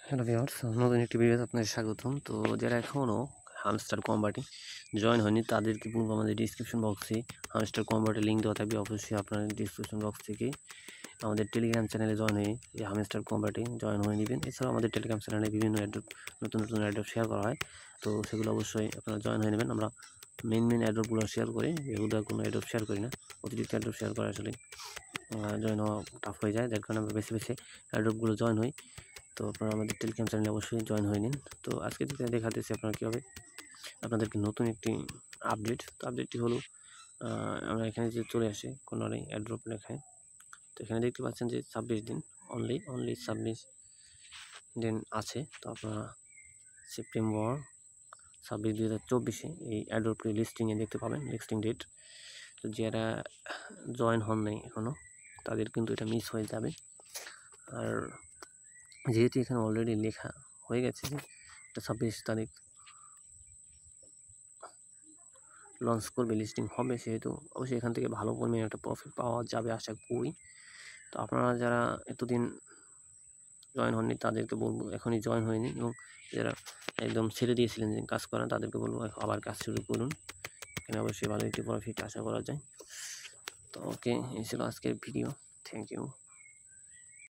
Hello viewers, নতুন একটি ভিডিওতে আপনাদের স্বাগতম। তো যারা এখনও হামস্টার কম্বাটে জয়েন হয়নি তাদেরকে বলবো আমাদের ডিসক্রিপশন বক্সে হামস্টার কম্বাটের লিঙ্ক দেওয়া থাকবে। অবশ্যই আপনার ডিসক্রিপশন বক্স থেকে আমাদের টেলিগ্রাম চ্যানেলে জয়েন হয়ে এই হামস্টার কম্বাটে জয়েন হয়ে নেবেন। এছাড়াও আমাদের টেলিগ্রাম চ্যানেলে বিভিন্ন নতুন অ্যাড্রপ শেয়ার করা হয়, তো সেগুলো অবশ্যই আপনারা জয়েন হয়ে নেবেন। আমরা মেন অ্যাড্রপগুলো শেয়ার করি, রেগুলার কোনো অ্যাড্রপ শেয়ার করি না। অতিরিক্ত অ্যাড্রপ শেয়ার করা আসলে জয়েন হওয়া টাফ হয়ে যায়, যার কারণে আমরা বেছে অ্যাড্রপগুলো জয়েন হই। তো আপনারা আমাদের টেলিগ্রাম চ্যানেলে অবশ্যই জয়েন হয়ে নিন। তো আজকে দেখাতেছি আপনারা কীভাবে আপনাদেরকে নতুন একটি আপডেট। তো আপডেটটি হলো আমরা এখানে যে চলে আসে কোনো অ্যাড্রপ লেখায়, তো এখানে দেখতে পাচ্ছেন যে 26 দিন অনলি 26 দিন আছে। তো আপনারা সেপ্টেম্বর 26 2024 এই অ্যাড্রপটি লিস্টিংয়ে দেখতে পাবেন, লিস্টিং ডেট। তো যারা জয়েন হন নাই এখনও তাদের কিন্তু এটা মিস হয়ে যাবে। আর যেহেতু এখানে অলরেডি লেখা হয়ে গেছে যে এটা 26 তারিখ লঞ্চ করবে, লিস্টিং হবে, সেহেতু অবশ্যই এখান থেকে ভালো পরিমাণে একটা প্রফিট পাওয়া যাবে আশা করি। তো আপনারা যারা এতদিন জয়েন হননি তাদেরকে বলবো এখনই জয়েন হয়ে নিন, এবং যারা একদম ছেড়ে দিয়েছিলেন যে কাজ করা তাদেরকে বলবো আবার কাজ শুরু করুন। এখানে অবশ্যই ভালো একটি প্রফিট আশা করা যায়। তো ওকে, এই ছিল আজকের ভিডিও। Thank you.